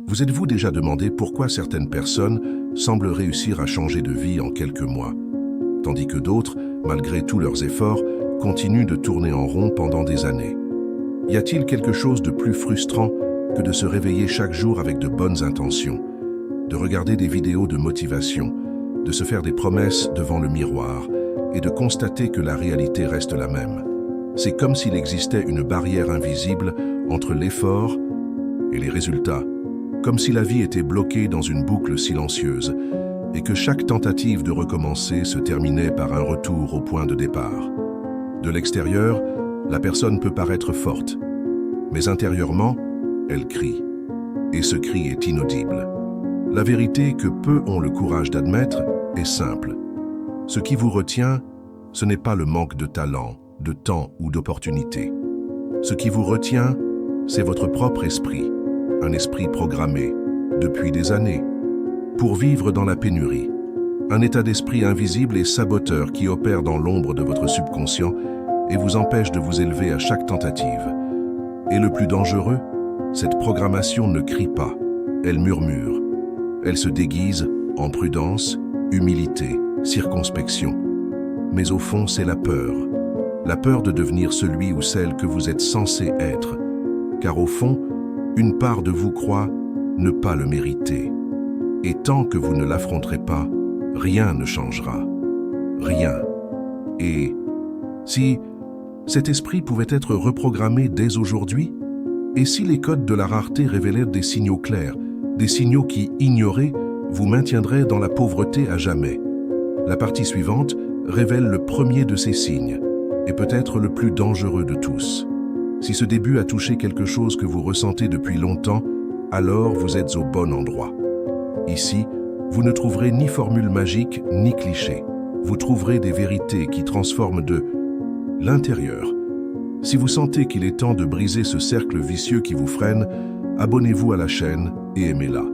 Vous êtes-vous déjà demandé pourquoi certaines personnes semblent réussir à changer de vie en quelques mois, tandis que d'autres, malgré tous leurs efforts, continuent de tourner en rond pendant des années? Y a-t-il quelque chose de plus frustrant que de se réveiller chaque jour avec de bonnes intentions, de regarder des vidéos de motivation, de se faire des promesses devant le miroir et de constater que la réalité reste la même? C'est comme s'il existait une barrière invisible entre l'effort et les résultats, comme si la vie était bloquée dans une boucle silencieuse et que chaque tentative de recommencer se terminait par un retour au point de départ. De l'extérieur, la personne peut paraître forte, mais intérieurement, elle crie. Et ce cri est inaudible. La vérité que peu ont le courage d'admettre est simple. Ce qui vous retient, ce n'est pas le manque de talent, de temps ou d'opportunité. Ce qui vous retient, c'est votre propre esprit, un esprit programmé, depuis des années, pour vivre dans la pénurie. Un état d'esprit invisible et saboteur qui opère dans l'ombre de votre subconscient et vous empêche de vous élever à chaque tentative. Et le plus dangereux, cette programmation ne crie pas, elle murmure. Elle se déguise en prudence, humilité, circonspection. Mais au fond, c'est la peur de devenir celui ou celle que vous êtes censé être. Car au fond, une part de vous croit ne pas le mériter. Et tant que vous ne l'affronterez pas, rien ne changera. Rien. Et si cet esprit pouvait être reprogrammé dès aujourd'hui? Et si les codes de la rareté révélaient des signaux clairs, des signaux qui, ignorés, vous maintiendraient dans la pauvreté à jamais? La partie suivante révèle le premier de ces signes, et peut-être le plus dangereux de tous. Si ce début a touché quelque chose que vous ressentez depuis longtemps, alors vous êtes au bon endroit. Ici, vous ne trouverez ni formule magique, ni cliché. Vous trouverez des vérités qui transforment de l'intérieur. Si vous sentez qu'il est temps de briser ce cercle vicieux qui vous freine, abonnez-vous à la chaîne et aimez-la.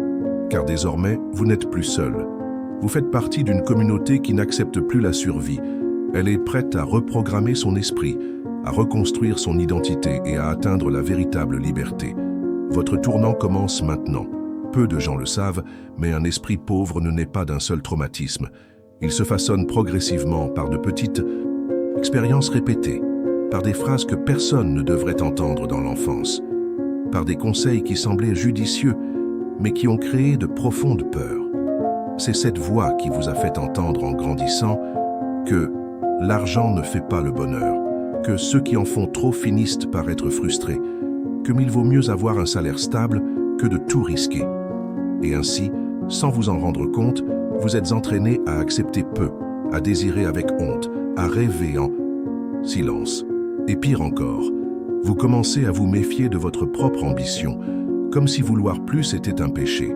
Car désormais, vous n'êtes plus seul. Vous faites partie d'une communauté qui n'accepte plus la survie. Elle est prête à reprogrammer son esprit, à reconstruire son identité et à atteindre la véritable liberté. Votre tournant commence maintenant. Peu de gens le savent, mais un esprit pauvre ne naît pas d'un seul traumatisme. Il se façonne progressivement par de petites expériences répétées, par des phrases que personne ne devrait entendre dans l'enfance, par des conseils qui semblaient judicieux, mais qui ont créé de profondes peurs. C'est cette voix qui vous a fait entendre en grandissant que l'argent ne fait pas le bonheur, que ceux qui en font trop finissent par être frustrés, que il vaut mieux avoir un salaire stable que de tout risquer. Et ainsi, sans vous en rendre compte, vous êtes entraîné à accepter peu, à désirer avec honte, à rêver en silence. Et pire encore, vous commencez à vous méfier de votre propre ambition, comme si vouloir plus était un péché.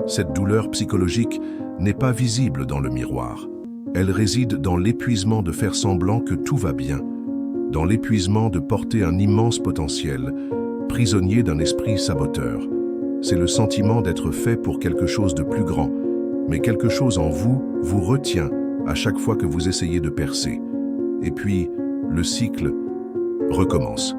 Cette douleur psychologique n'est pas visible dans le miroir. Elle réside dans l'épuisement de faire semblant que tout va bien, dans l'épuisement de porter un immense potentiel, prisonnier d'un esprit saboteur. C'est le sentiment d'être fait pour quelque chose de plus grand, mais quelque chose en vous vous retient à chaque fois que vous essayez de percer. Et puis, le cycle recommence.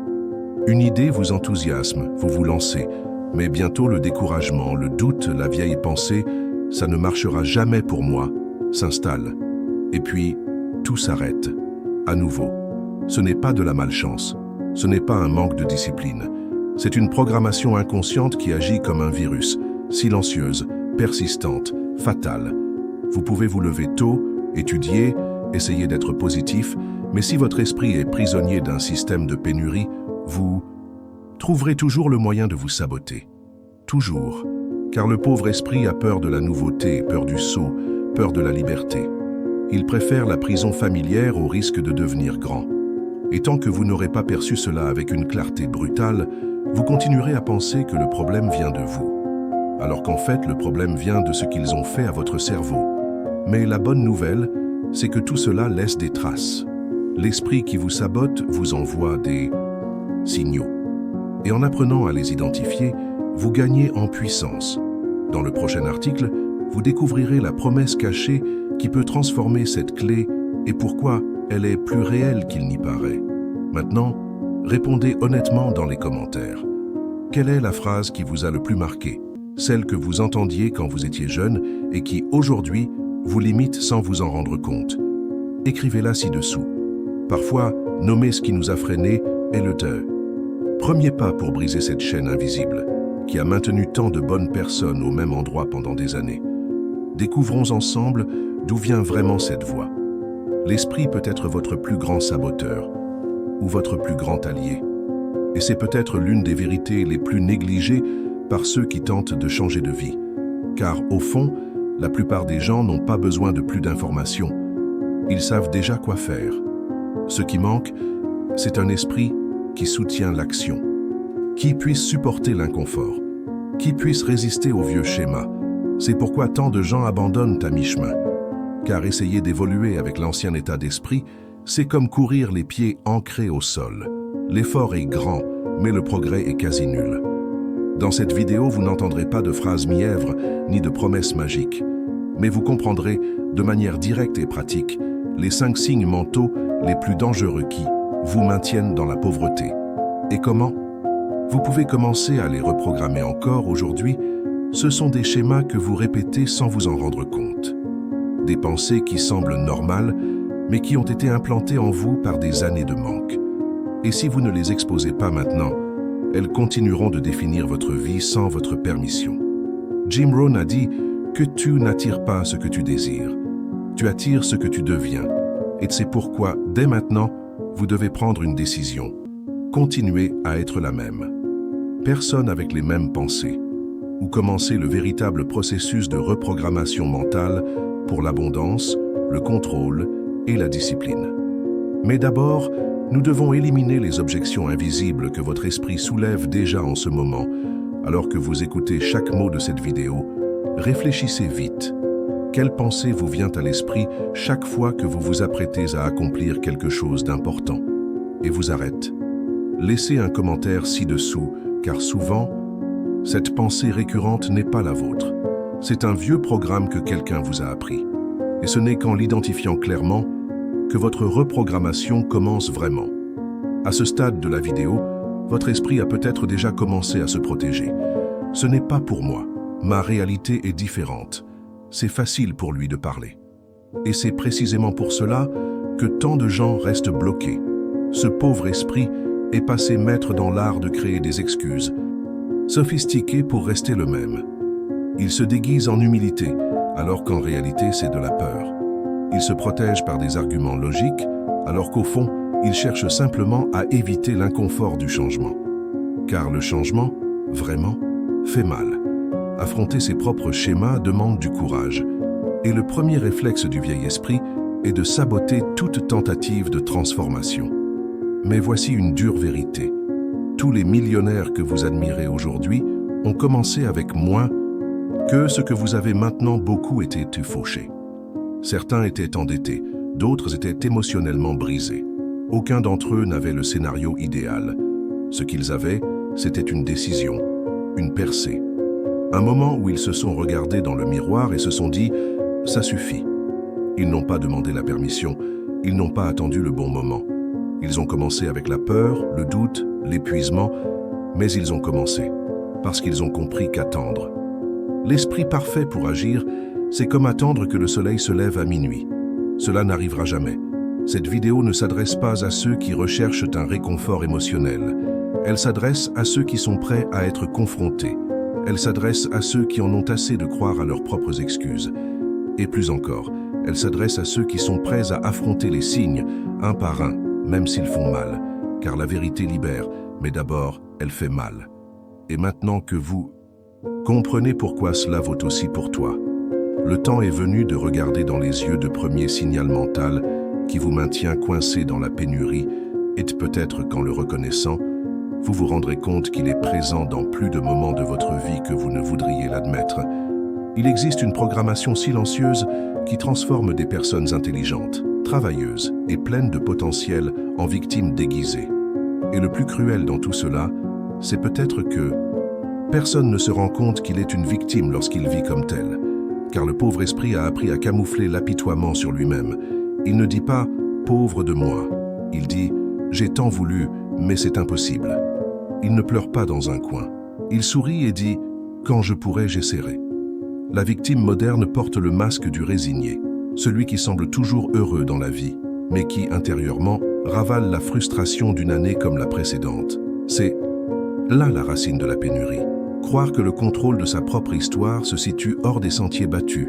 Une idée vous enthousiasme, vous vous lancez, mais bientôt le découragement, le doute, la vieille pensée « ça ne marchera jamais pour moi » s'installe. Et puis, tout s'arrête. À nouveau. Ce n'est pas de la malchance, ce n'est pas un manque de discipline. C'est une programmation inconsciente qui agit comme un virus, silencieuse, persistante, fatale. Vous pouvez vous lever tôt, étudier, essayer d'être positif, mais si votre esprit est prisonnier d'un système de pénurie, vous trouverez toujours le moyen de vous saboter. Toujours. Car le pauvre esprit a peur de la nouveauté, peur du saut, peur de la liberté. Il préfère la prison familière au risque de devenir grand. Et tant que vous n'aurez pas perçu cela avec une clarté brutale, vous continuerez à penser que le problème vient de vous. Alors qu'en fait, le problème vient de ce qu'ils ont fait à votre cerveau. Mais la bonne nouvelle, c'est que tout cela laisse des traces. L'esprit qui vous sabote vous envoie des signaux. Et en apprenant à les identifier, vous gagnez en puissance. Dans le prochain article, vous découvrirez la promesse cachée qui peut transformer cette clé et pourquoi elle est plus réelle qu'il n'y paraît. Maintenant, répondez honnêtement dans les commentaires. Quelle est la phrase qui vous a le plus marqué? celle que vous entendiez quand vous étiez jeune et qui, aujourd'hui, vous limite sans vous en rendre compte. Écrivez-la ci-dessous. Parfois, nommer ce qui nous a freinés est le deuil. Premier pas pour briser cette chaîne invisible, qui a maintenu tant de bonnes personnes au même endroit pendant des années. Découvrons ensemble d'où vient vraiment cette voix. L'esprit peut être votre plus grand saboteur ou votre plus grand allié. Et c'est peut-être l'une des vérités les plus négligées par ceux qui tentent de changer de vie. Car, au fond, la plupart des gens n'ont pas besoin de plus d'informations. Ils savent déjà quoi faire. Ce qui manque, c'est un esprit qui soutient l'action, qui puisse supporter l'inconfort, qui puisse résister aux vieux schémas. C'est pourquoi tant de gens abandonnent à mi-chemin. Car essayer d'évoluer avec l'ancien état d'esprit, c'est comme courir les pieds ancrés au sol. L'effort est grand, mais le progrès est quasi nul. Dans cette vidéo, vous n'entendrez pas de phrases mièvres ni de promesses magiques, mais vous comprendrez, de manière directe et pratique, les 5 signes mentaux les plus dangereux qui vous maintiennent dans la pauvreté. Et comment? Vous pouvez commencer à les reprogrammer encore aujourd'hui. Ce sont des schémas que vous répétez sans vous en rendre compte. Des pensées qui semblent normales, mais qui ont été implantées en vous par des années de manque. Et si vous ne les exposez pas maintenant, elles continueront de définir votre vie sans votre permission. Jim Rohn a dit que tu n'attires pas ce que tu désires, tu attires ce que tu deviens. Et c'est pourquoi, dès maintenant, vous devez prendre une décision. Continuez à être la même. Personne avec les mêmes pensées. Ou commencer le véritable processus de reprogrammation mentale pour l'abondance, le contrôle et la discipline. Mais d'abord, nous devons éliminer les objections invisibles que votre esprit soulève déjà en ce moment. Alors que vous écoutez chaque mot de cette vidéo, réfléchissez vite. Quelle pensée vous vient à l'esprit chaque fois que vous vous apprêtez à accomplir quelque chose d'important? Et vous arrête. Laissez un commentaire ci-dessous, car souvent, cette pensée récurrente n'est pas la vôtre. C'est un vieux programme que quelqu'un vous a appris. Et ce n'est qu'en l'identifiant clairement que votre reprogrammation commence vraiment. À ce stade de la vidéo, votre esprit a peut-être déjà commencé à se protéger. Ce n'est pas pour moi. Ma réalité est différente. C'est facile pour lui de parler. Et c'est précisément pour cela que tant de gens restent bloqués. Ce pauvre esprit est passé maître dans l'art de créer des excuses, sophistiqué pour rester le même. Il se déguise en humilité, alors qu'en réalité c'est de la peur. Il se protège par des arguments logiques, alors qu'au fond, il cherche simplement à éviter l'inconfort du changement. Car le changement, vraiment, fait mal. Affronter ses propres schémas demande du courage. Et le premier réflexe du vieil esprit est de saboter toute tentative de transformation. Mais voici une dure vérité. Tous les millionnaires que vous admirez aujourd'hui ont commencé avec moins que ce que vous avez maintenant. Beaucoup étaient fauchés. Certains étaient endettés, d'autres étaient émotionnellement brisés. Aucun d'entre eux n'avait le scénario idéal. Ce qu'ils avaient, c'était une décision, une percée. Un moment où ils se sont regardés dans le miroir et se sont dit « ça suffit ». Ils n'ont pas demandé la permission, ils n'ont pas attendu le bon moment. Ils ont commencé avec la peur, le doute, l'épuisement, mais ils ont commencé, parce qu'ils ont compris qu'attendre. L'esprit parfait pour agir, c'est comme attendre que le soleil se lève à minuit. Cela n'arrivera jamais. Cette vidéo ne s'adresse pas à ceux qui recherchent un réconfort émotionnel. Elle s'adresse à ceux qui sont prêts à être confrontés. Elle s'adresse à ceux qui en ont assez de croire à leurs propres excuses. Et plus encore, elle s'adresse à ceux qui sont prêts à affronter les signes, un par un, même s'ils font mal. Car la vérité libère, mais d'abord, elle fait mal. Et maintenant que vous comprenez pourquoi cela vaut aussi pour toi, le temps est venu de regarder dans les yeux de premier signal mental qui vous maintient coincé dans la pénurie, et peut-être qu'en le reconnaissant, vous vous rendrez compte qu'il est présent dans plus de moments de votre vie que vous ne voudriez l'admettre. Il existe une programmation silencieuse qui transforme des personnes intelligentes, travailleuses et pleines de potentiel en victimes déguisées. Et le plus cruel dans tout cela, c'est peut-être que personne ne se rend compte qu'il est une victime lorsqu'il vit comme tel, car le pauvre esprit a appris à camoufler l'apitoiement sur lui-même. Il ne dit pas « pauvre de moi », il dit « j'ai tant voulu, mais c'est impossible ». Il ne pleure pas dans un coin. Il sourit et dit « Quand je pourrai, j'essaierai. La victime moderne porte le masque du résigné, celui qui semble toujours heureux dans la vie, mais qui, intérieurement, ravale la frustration d'une année comme la précédente. C'est là la racine de la pénurie. Croire que le contrôle de sa propre histoire se situe hors des sentiers battus.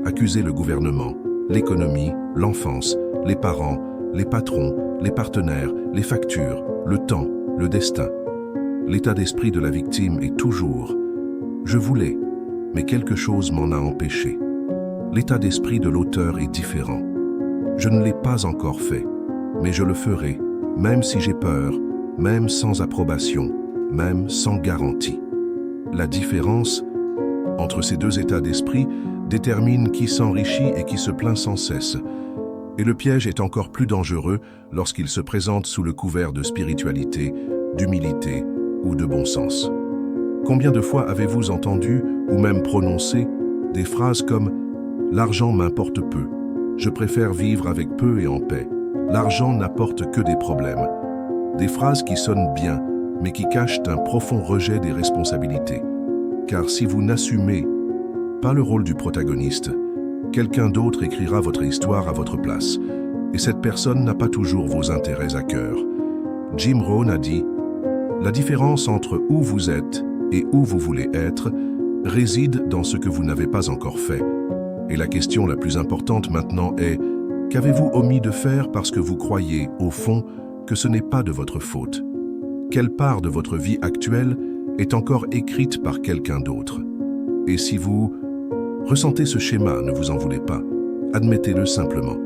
Accuser le gouvernement, l'économie, l'enfance, les parents, les patrons, les partenaires, les factures, le temps, le destin. L'état d'esprit de la victime est toujours « je voulais, mais quelque chose m'en a empêché ». L'état d'esprit de l'auteur est différent. Je ne l'ai pas encore fait, mais je le ferai, même si j'ai peur, même sans approbation, même sans garantie. La différence entre ces deux états d'esprit détermine qui s'enrichit et qui se plaint sans cesse. Et le piège est encore plus dangereux lorsqu'il se présente sous le couvert de spiritualité, d'humilité ou de bon sens. Combien de fois avez-vous entendu ou même prononcé des phrases comme « l'argent m'importe peu, je préfère vivre avec peu et en paix, l'argent n'apporte que des problèmes ». Des phrases qui sonnent bien, mais qui cachent un profond rejet des responsabilités. Car si vous n'assumez pas le rôle du protagoniste, quelqu'un d'autre écrira votre histoire à votre place, et cette personne n'a pas toujours vos intérêts à cœur. Jim Rohn a dit « La différence entre où vous êtes et où vous voulez être réside dans ce que vous n'avez pas encore fait. Et la question la plus importante maintenant est « Qu'avez-vous omis de faire parce que vous croyez, au fond, que ce n'est pas de votre faute? Quelle part de votre vie actuelle est encore écrite par quelqu'un d'autre? Et si vous ressentez ce schéma, ne vous en voulez pas, admettez-le simplement.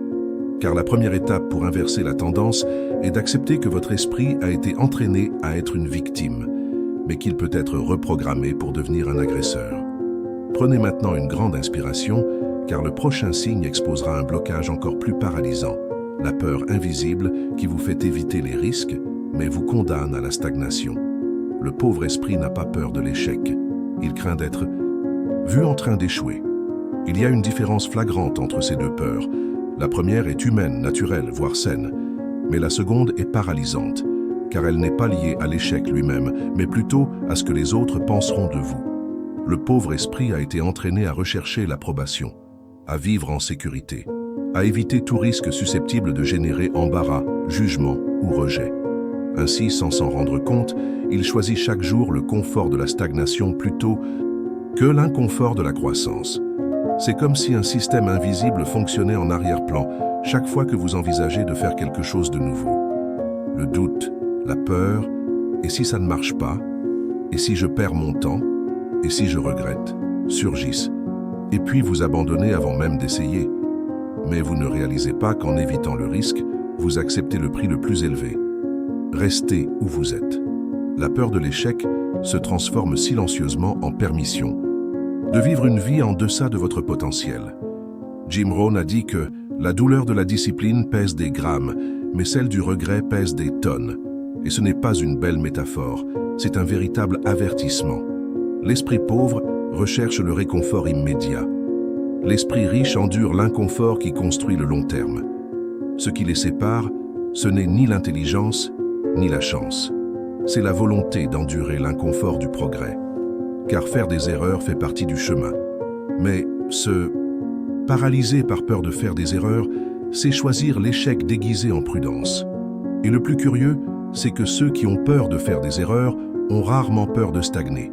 Car la première étape pour inverser la tendance est d'accepter que votre esprit a été entraîné à être une victime, mais qu'il peut être reprogrammé pour devenir un agresseur. Prenez maintenant une grande inspiration, car le prochain signe exposera un blocage encore plus paralysant. La peur invisible qui vous fait éviter les risques, mais vous condamne à la stagnation. Le pauvre esprit n'a pas peur de l'échec. Il craint d'être vu en train d'échouer. Il y a une différence flagrante entre ces deux peurs. La première est humaine, naturelle, voire saine. Mais la seconde est paralysante, car elle n'est pas liée à l'échec lui-même, mais plutôt à ce que les autres penseront de vous. Le pauvre esprit a été entraîné à rechercher l'approbation, à vivre en sécurité, à éviter tout risque susceptible de générer embarras, jugement ou rejet. Ainsi, sans s'en rendre compte, il choisit chaque jour le confort de la stagnation plutôt que l'inconfort de la croissance. C'est comme si un système invisible fonctionnait en arrière-plan chaque fois que vous envisagez de faire quelque chose de nouveau. Le doute, la peur, et si ça ne marche pas, et si je perds mon temps, et si je regrette, surgissent, et puis vous abandonnez avant même d'essayer. Mais vous ne réalisez pas qu'en évitant le risque, vous acceptez le prix le plus élevé. Restez où vous êtes. La peur de l'échec se transforme silencieusement en permission de vivre une vie en deçà de votre potentiel. Jim Rohn a dit que la douleur de la discipline pèse des grammes, mais celle du regret pèse des tonnes. Et ce n'est pas une belle métaphore, c'est un véritable avertissement. L'esprit pauvre recherche le réconfort immédiat. L'esprit riche endure l'inconfort qui construit le long terme. Ce qui les sépare, ce n'est ni l'intelligence, ni la chance. C'est la volonté d'endurer l'inconfort du progrès. Car faire des erreurs fait partie du chemin. Mais se paralyser par peur de faire des erreurs, c'est choisir l'échec déguisé en prudence. Et le plus curieux, c'est que ceux qui ont peur de faire des erreurs ont rarement peur de stagner.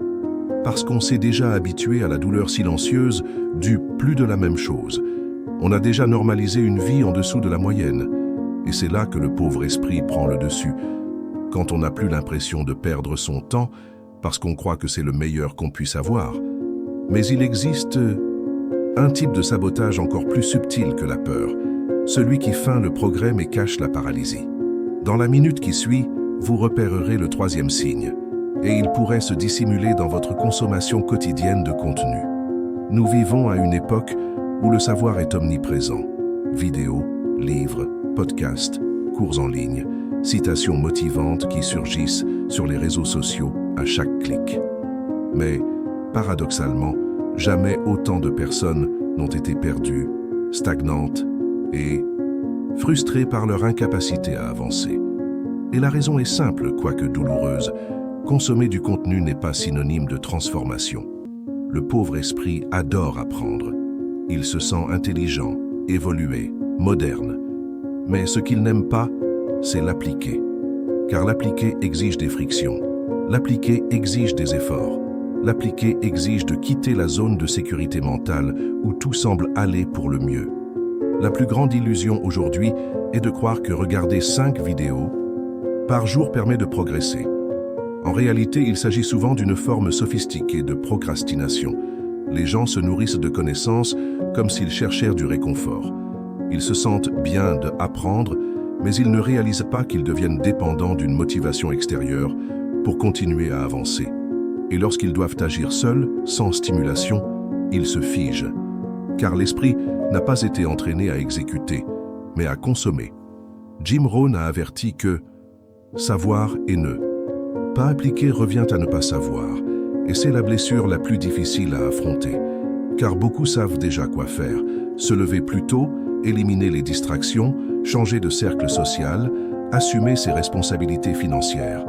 Parce qu'on s'est déjà habitué à la douleur silencieuse du plus de la même chose. On a déjà normalisé une vie en dessous de la moyenne. Et c'est là que le pauvre esprit prend le dessus. Quand on n'a plus l'impression de perdre son temps, parce qu'on croit que c'est le meilleur qu'on puisse avoir. Mais il existe un type de sabotage encore plus subtil que la peur, celui qui feint le progrès mais cache la paralysie. Dans la minute qui suit, vous repérerez le troisième signe, et il pourrait se dissimuler dans votre consommation quotidienne de contenu. Nous vivons à une époque où le savoir est omniprésent. Vidéos, livres, podcasts, cours en ligne, citations motivantes qui surgissent sur les réseaux sociaux à chaque clic. Mais, paradoxalement, jamais autant de personnes n'ont été perdues, stagnantes et frustrées par leur incapacité à avancer. Et la raison est simple, quoique douloureuse. Consommer du contenu n'est pas synonyme de transformation. le pauvre esprit adore apprendre. Il se sent intelligent, évolué, moderne. Mais ce qu'il n'aime pas, c'est l'appliquer. Car l'appliquer exige des frictions. L'appliquer exige des efforts. L'appliquer exige de quitter la zone de sécurité mentale où tout semble aller pour le mieux. La plus grande illusion aujourd'hui est de croire que regarder 5 vidéos par jour permet de progresser. En réalité, il s'agit souvent d'une forme sophistiquée de procrastination. Les gens se nourrissent de connaissances comme s'ils cherchèrent du réconfort. Ils se sentent bien d'apprendre, mais ils ne réalisent pas qu'ils deviennent dépendants d'une motivation extérieure pour continuer à avancer. Et lorsqu'ils doivent agir seuls, sans stimulation, ils se figent. Car l'esprit n'a pas été entraîné à exécuter, mais à consommer. Jim Rohn a averti que « savoir est nœud ». Pas appliquer revient à ne pas savoir, et c'est la blessure la plus difficile à affronter. Car beaucoup savent déjà quoi faire, se lever plus tôt, éliminer les distractions, changer de cercle social, assumer ses responsabilités financières.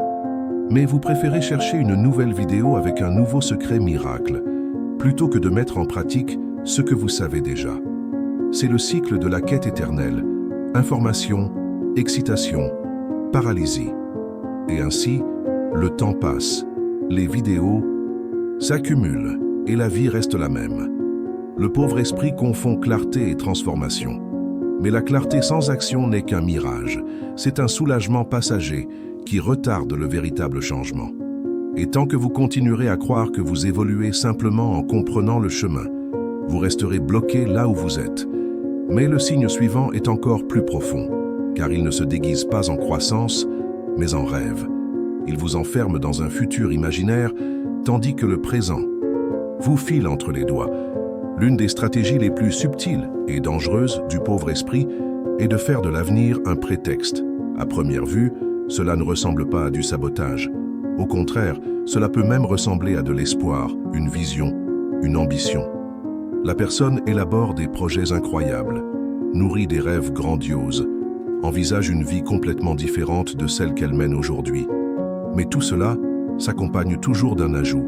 Mais vous préférez chercher une nouvelle vidéo avec un nouveau secret miracle, plutôt que de mettre en pratique ce que vous savez déjà. C'est le cycle de la quête éternelle. Information, excitation, paralysie. Et ainsi, le temps passe, les vidéos s'accumulent et la vie reste la même. Le pauvre esprit confond clarté et transformation. Mais la clarté sans action n'est qu'un mirage. C'est un soulagement passager qui retarde le véritable changement. Et tant que vous continuerez à croire que vous évoluez simplement en comprenant le chemin, vous resterez bloqué là où vous êtes. Mais le signe suivant est encore plus profond, car il ne se déguise pas en croissance, mais en rêve. Il vous enferme dans un futur imaginaire, tandis que le présent vous file entre les doigts. L'une des stratégies les plus subtiles et dangereuses du pauvre esprit est de faire de l'avenir un prétexte. À première vue, cela ne ressemble pas à du sabotage. Au contraire, cela peut même ressembler à de l'espoir, une vision, une ambition. La personne élabore des projets incroyables, nourrit des rêves grandioses, envisage une vie complètement différente de celle qu'elle mène aujourd'hui. Mais tout cela s'accompagne toujours d'un ajout.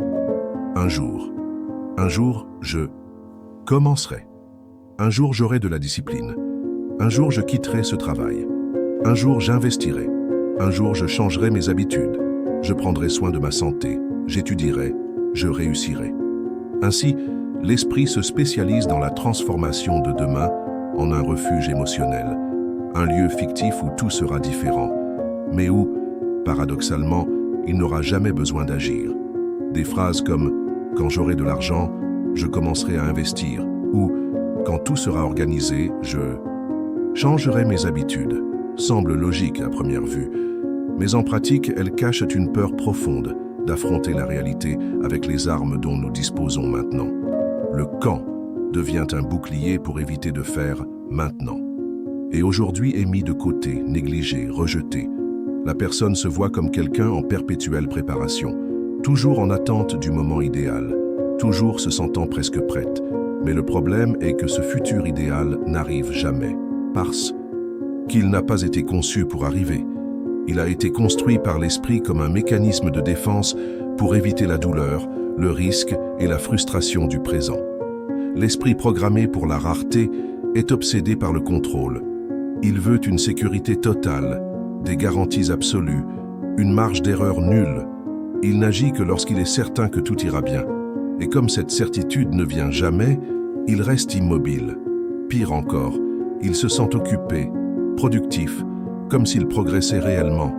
Un jour, je commencerai. Un jour, j'aurai de la discipline. Un jour, je quitterai ce travail. Un jour, j'investirai. Un jour, je changerai mes habitudes. Je prendrai soin de ma santé. J'étudierai. Je réussirai. Ainsi, l'esprit se spécialise dans la transformation de demain en un refuge émotionnel. Un lieu fictif où tout sera différent, mais où, paradoxalement, il n'aura jamais besoin d'agir. Des phrases comme « quand j'aurai de l'argent, je commencerai à investir » ou « quand tout sera organisé, je changerai mes habitudes » semblent logiques à première vue, mais en pratique, elles cachent une peur profonde d'affronter la réalité avec les armes dont nous disposons maintenant. Le « quand » devient un bouclier pour éviter de faire « maintenant ». Et aujourd'hui est mis de côté, négligé, rejeté. La personne se voit comme quelqu'un en perpétuelle préparation, toujours en attente du moment idéal, toujours se sentant presque prête. Mais le problème est que ce futur idéal n'arrive jamais, parce qu'il n'a pas été conçu pour arriver. Il a été construit par l'esprit comme un mécanisme de défense pour éviter la douleur, le risque et la frustration du présent. L'esprit programmé pour la rareté est obsédé par le contrôle. Il veut une sécurité totale, des garanties absolues, une marge d'erreur nulle. Il n'agit que lorsqu'il est certain que tout ira bien. Et comme cette certitude ne vient jamais, il reste immobile. Pire encore, il se sent occupé, productif, comme s'il progressait réellement.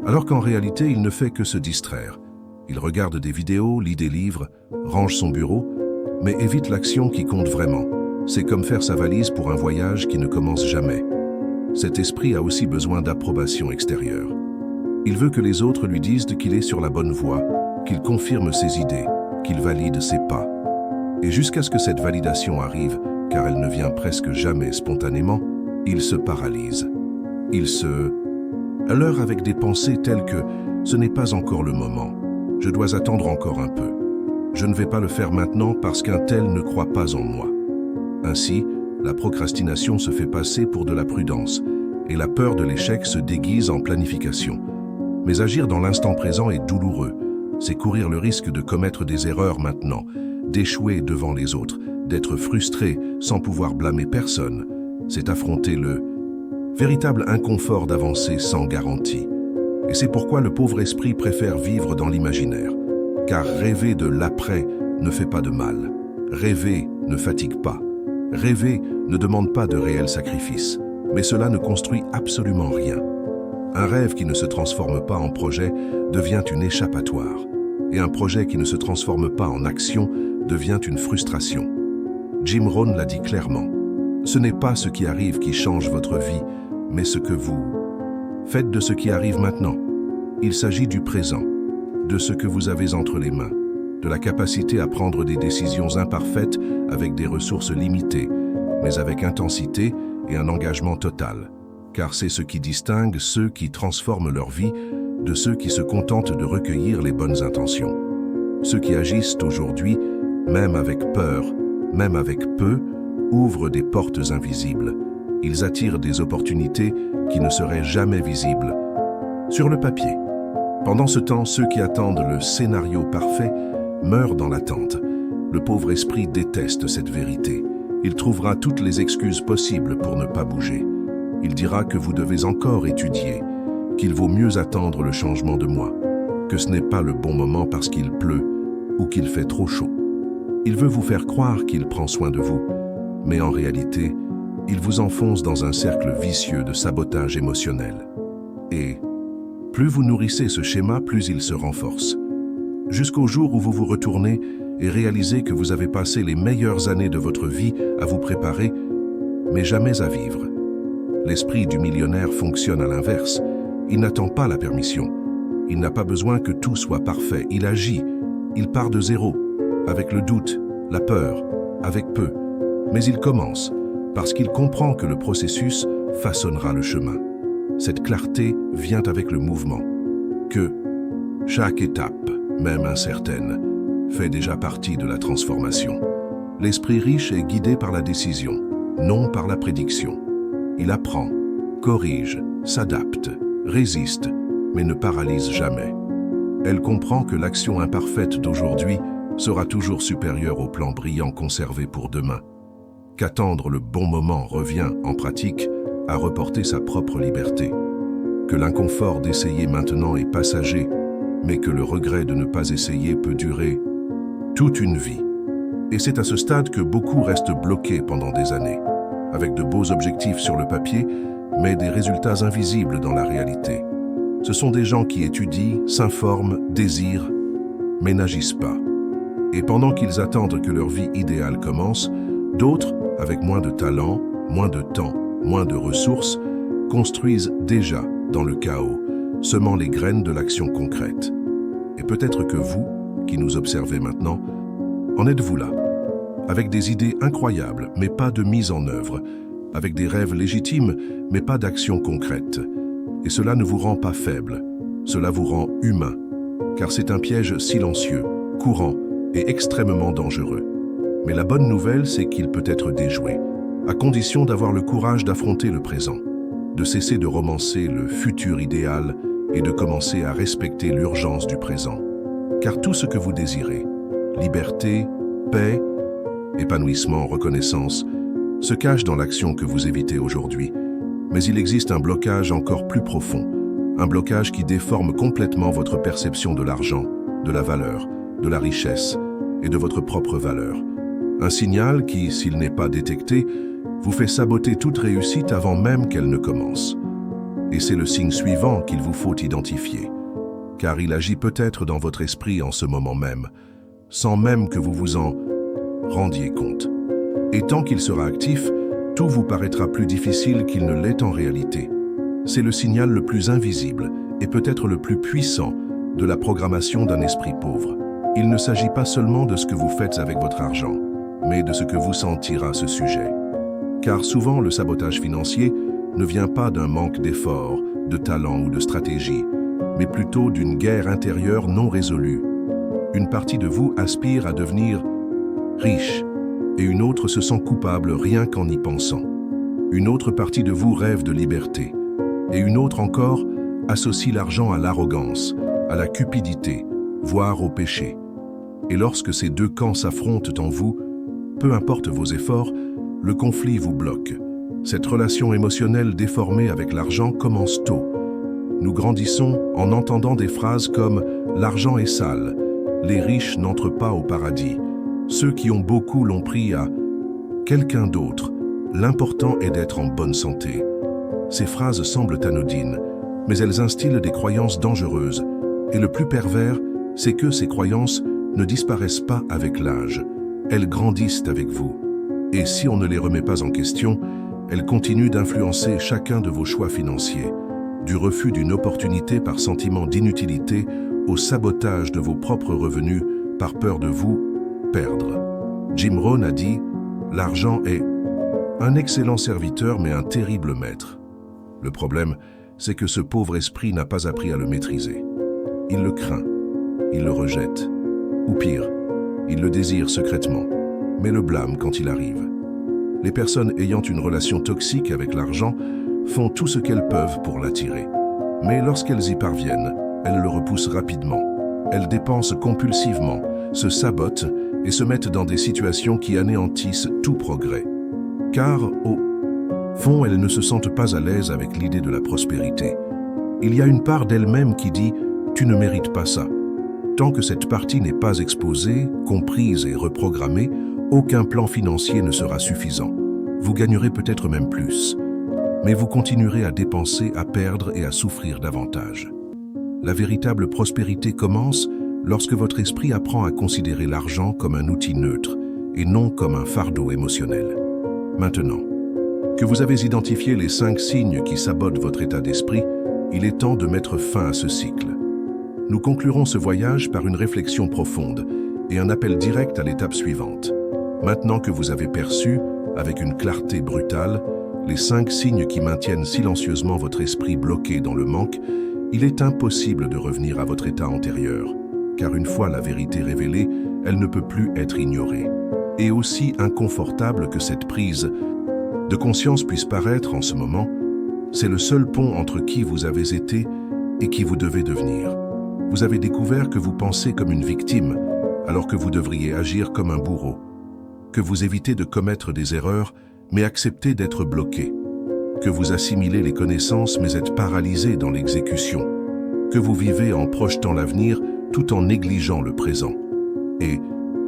Alors qu'en réalité, il ne fait que se distraire. Il regarde des vidéos, lit des livres, range son bureau, mais évite l'action qui compte vraiment. C'est comme faire sa valise pour un voyage qui ne commence jamais. Cet esprit a aussi besoin d'approbation extérieure. Il veut que les autres lui disent qu'il est sur la bonne voie, qu'il confirme ses idées, qu'il valide ses pas. Et jusqu'à ce que cette validation arrive, car elle ne vient presque jamais spontanément, il se paralyse. Il se leurre avec des pensées telles que « ce n'est pas encore le moment, je dois attendre encore un peu, je ne vais pas le faire maintenant parce qu'un tel ne croit pas en moi ». Ainsi, la procrastination se fait passer pour de la prudence et la peur de l'échec se déguise en planification. Mais agir dans l'instant présent est douloureux. C'est courir le risque de commettre des erreurs maintenant, d'échouer devant les autres, d'être frustré sans pouvoir blâmer personne. C'est affronter le véritable inconfort d'avancer sans garantie. Et c'est pourquoi le pauvre esprit préfère vivre dans l'imaginaire. Car rêver de l'après ne fait pas de mal. Rêver ne fatigue pas. Rêver ne demande pas de réels sacrifices. Mais cela ne construit absolument rien. Un rêve qui ne se transforme pas en projet devient une échappatoire. Et un projet qui ne se transforme pas en action devient une frustration. Jim Rohn l'a dit clairement. Ce n'est pas ce qui arrive qui change votre vie, mais ce que vous faites de ce qui arrive maintenant. Il s'agit du présent, de ce que vous avez entre les mains, de la capacité à prendre des décisions imparfaites avec des ressources limitées, mais avec intensité et un engagement total. Car c'est ce qui distingue ceux qui transforment leur vie de ceux qui se contentent de recueillir les bonnes intentions. Ceux qui agissent aujourd'hui, même avec peur, même avec peu, ouvrent des portes invisibles. Ils attirent des opportunités qui ne seraient jamais visibles sur le papier. Pendant ce temps, ceux qui attendent le scénario parfait meurent dans l'attente. Le pauvre esprit déteste cette vérité. Il trouvera toutes les excuses possibles pour ne pas bouger. Il dira que vous devez encore étudier, qu'il vaut mieux attendre le changement de moi, que ce n'est pas le bon moment parce qu'il pleut ou qu'il fait trop chaud. Il veut vous faire croire qu'il prend soin de vous, mais en réalité, il vous enfonce dans un cercle vicieux de sabotage émotionnel. Et plus vous nourrissez ce schéma, plus il se renforce. Jusqu'au jour où vous vous retournez et réalisez que vous avez passé les meilleures années de votre vie à vous préparer, mais jamais à vivre. L'esprit du millionnaire fonctionne à l'inverse. Il n'attend pas la permission. Il n'a pas besoin que tout soit parfait. Il agit. Il part de zéro, avec le doute, la peur, avec peu. Mais il commence, parce qu'il comprend que le processus façonnera le chemin. Cette clarté vient avec le mouvement. Que chaque étape, même incertaine, fait déjà partie de la transformation. L'esprit riche est guidé par la décision, non par la prédiction. Il apprend, corrige, s'adapte, résiste, mais ne paralyse jamais. Elle comprend que l'action imparfaite d'aujourd'hui sera toujours supérieure au plan brillant conservé pour demain. Qu'attendre le bon moment revient, en pratique, à reporter sa propre liberté. Que l'inconfort d'essayer maintenant est passager, mais que le regret de ne pas essayer peut durer toute une vie. Et c'est à ce stade que beaucoup restent bloqués pendant des années, avec de beaux objectifs sur le papier, mais des résultats invisibles dans la réalité. Ce sont des gens qui étudient, s'informent, désirent, mais n'agissent pas. Et pendant qu'ils attendent que leur vie idéale commence, d'autres, avec moins de talent, moins de temps, moins de ressources, construisent déjà dans le chaos, semant les graines de l'action concrète. Et peut-être que vous, qui nous observez maintenant, en êtes-vous là, avec des idées incroyables, mais pas de mise en œuvre, avec des rêves légitimes, mais pas d'action concrète. Et cela ne vous rend pas faible, cela vous rend humain, car c'est un piège silencieux, courant et extrêmement dangereux. Mais la bonne nouvelle, c'est qu'il peut être déjoué, à condition d'avoir le courage d'affronter le présent, de cesser de romancer le futur idéal et de commencer à respecter l'urgence du présent. Car tout ce que vous désirez, liberté, paix, épanouissement, reconnaissance, se cache dans l'action que vous évitez aujourd'hui. Mais il existe un blocage encore plus profond, un blocage qui déforme complètement votre perception de l'argent, de la valeur, de la richesse et de votre propre valeur. Un signal qui, s'il n'est pas détecté, vous fait saboter toute réussite avant même qu'elle ne commence. Et c'est le signe suivant qu'il vous faut identifier, car il agit peut-être dans votre esprit en ce moment même, sans même que vous vous en rendiez compte. Et tant qu'il sera actif, tout vous paraîtra plus difficile qu'il ne l'est en réalité. C'est le signal le plus invisible et peut-être le plus puissant de la programmation d'un esprit pauvre. Il ne s'agit pas seulement de ce que vous faites avec votre argent, mais de ce que vous sentirez à ce sujet. Car souvent, le sabotage financier ne vient pas d'un manque d'effort, de talent ou de stratégie, mais plutôt d'une guerre intérieure non résolue. Une partie de vous aspire à devenir riche, et une autre se sent coupable rien qu'en y pensant. Une autre partie de vous rêve de liberté, et une autre encore associe l'argent à l'arrogance, à la cupidité, voire au péché. Et lorsque ces deux camps s'affrontent en vous, peu importe vos efforts, le conflit vous bloque. Cette relation émotionnelle déformée avec l'argent commence tôt. Nous grandissons en entendant des phrases comme « l'argent est sale »,« les riches n'entrent pas au paradis »,« ceux qui ont beaucoup l'ont pris à quelqu'un d'autre »,« l'important est d'être en bonne santé ». Ces phrases semblent anodines, mais elles instillent des croyances dangereuses. Et le plus pervers, c'est que ces croyances ne disparaissent pas avec l'âge. Elles grandissent avec vous. Et si on ne les remet pas en question, elles continuent d'influencer chacun de vos choix financiers. Du refus d'une opportunité par sentiment d'inutilité au sabotage de vos propres revenus par peur de vous perdre. Jim Rohn a dit « L'argent est un excellent serviteur mais un terrible maître ». Le problème, c'est que ce pauvre esprit n'a pas appris à le maîtriser. Il le craint, il le rejette, ou pire, il le désire secrètement, mais le blâme quand il arrive. Les personnes ayant une relation toxique avec l'argent font tout ce qu'elles peuvent pour l'attirer. Mais lorsqu'elles y parviennent, elles le repoussent rapidement. Elles dépensent compulsivement, se sabotent et se mettent dans des situations qui anéantissent tout progrès. Car, au fond, elles ne se sentent pas à l'aise avec l'idée de la prospérité. Il y a une part d'elles-mêmes qui dit « tu ne mérites pas ça ». Tant que cette partie n'est pas exposée, comprise et reprogrammée, aucun plan financier ne sera suffisant. Vous gagnerez peut-être même plus. Mais vous continuerez à dépenser, à perdre et à souffrir davantage. La véritable prospérité commence lorsque votre esprit apprend à considérer l'argent comme un outil neutre et non comme un fardeau émotionnel. Maintenant, que vous avez identifié les 5 signes qui sabotent votre état d'esprit, il est temps de mettre fin à ce cycle. Nous conclurons ce voyage par une réflexion profonde et un appel direct à l'étape suivante. Maintenant que vous avez perçu, avec une clarté brutale, les 5 signes qui maintiennent silencieusement votre esprit bloqué dans le manque, il est impossible de revenir à votre état antérieur, car une fois la vérité révélée, elle ne peut plus être ignorée. Et aussi inconfortable que cette prise de conscience puisse paraître en ce moment, c'est le seul pont entre qui vous avez été et qui vous devez devenir. Vous avez découvert que vous pensez comme une victime, alors que vous devriez agir comme un bourreau, que vous évitez de commettre des erreurs, mais acceptez d'être bloqué, que vous assimilez les connaissances mais êtes paralysé dans l'exécution, que vous vivez en projetant l'avenir tout en négligeant le présent. Et,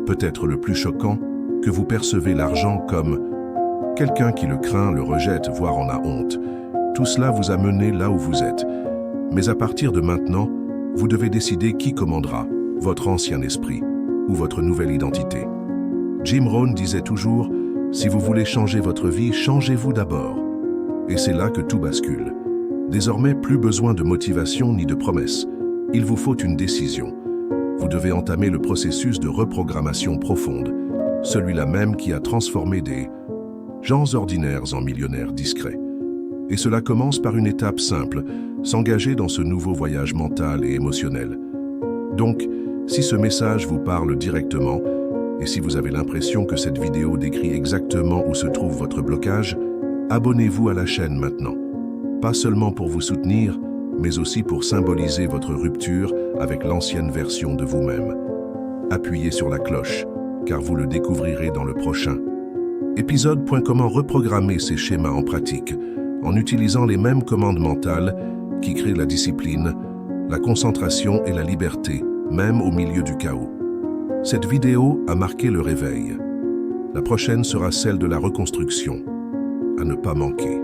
peut-être le plus choquant, que vous percevez l'argent comme quelqu'un qui le craint, le rejette, voire en a honte. Tout cela vous a mené là où vous êtes. Mais à partir de maintenant, vous devez décider qui commandera, votre ancien esprit ou votre nouvelle identité. Jim Rohn disait toujours « Si vous voulez changer votre vie, changez-vous d'abord ». Et c'est là que tout bascule. Désormais, plus besoin de motivation ni de promesses. Il vous faut une décision. Vous devez entamer le processus de reprogrammation profonde, celui-là même qui a transformé des gens ordinaires en millionnaires discrets. Et cela commence par une étape simple, s'engager dans ce nouveau voyage mental et émotionnel. Donc, si ce message vous parle directement, et si vous avez l'impression que cette vidéo décrit exactement où se trouve votre blocage, abonnez-vous à la chaîne maintenant. Pas seulement pour vous soutenir, mais aussi pour symboliser votre rupture avec l'ancienne version de vous-même. Appuyez sur la cloche, car vous le découvrirez dans le prochain épisode. Comment reprogrammer ces schémas en pratique, en utilisant les mêmes commandes mentales qui créent la discipline, la concentration et la liberté, même au milieu du chaos. Cette vidéo a marqué le réveil. La prochaine sera celle de la reconstruction. À ne pas manquer.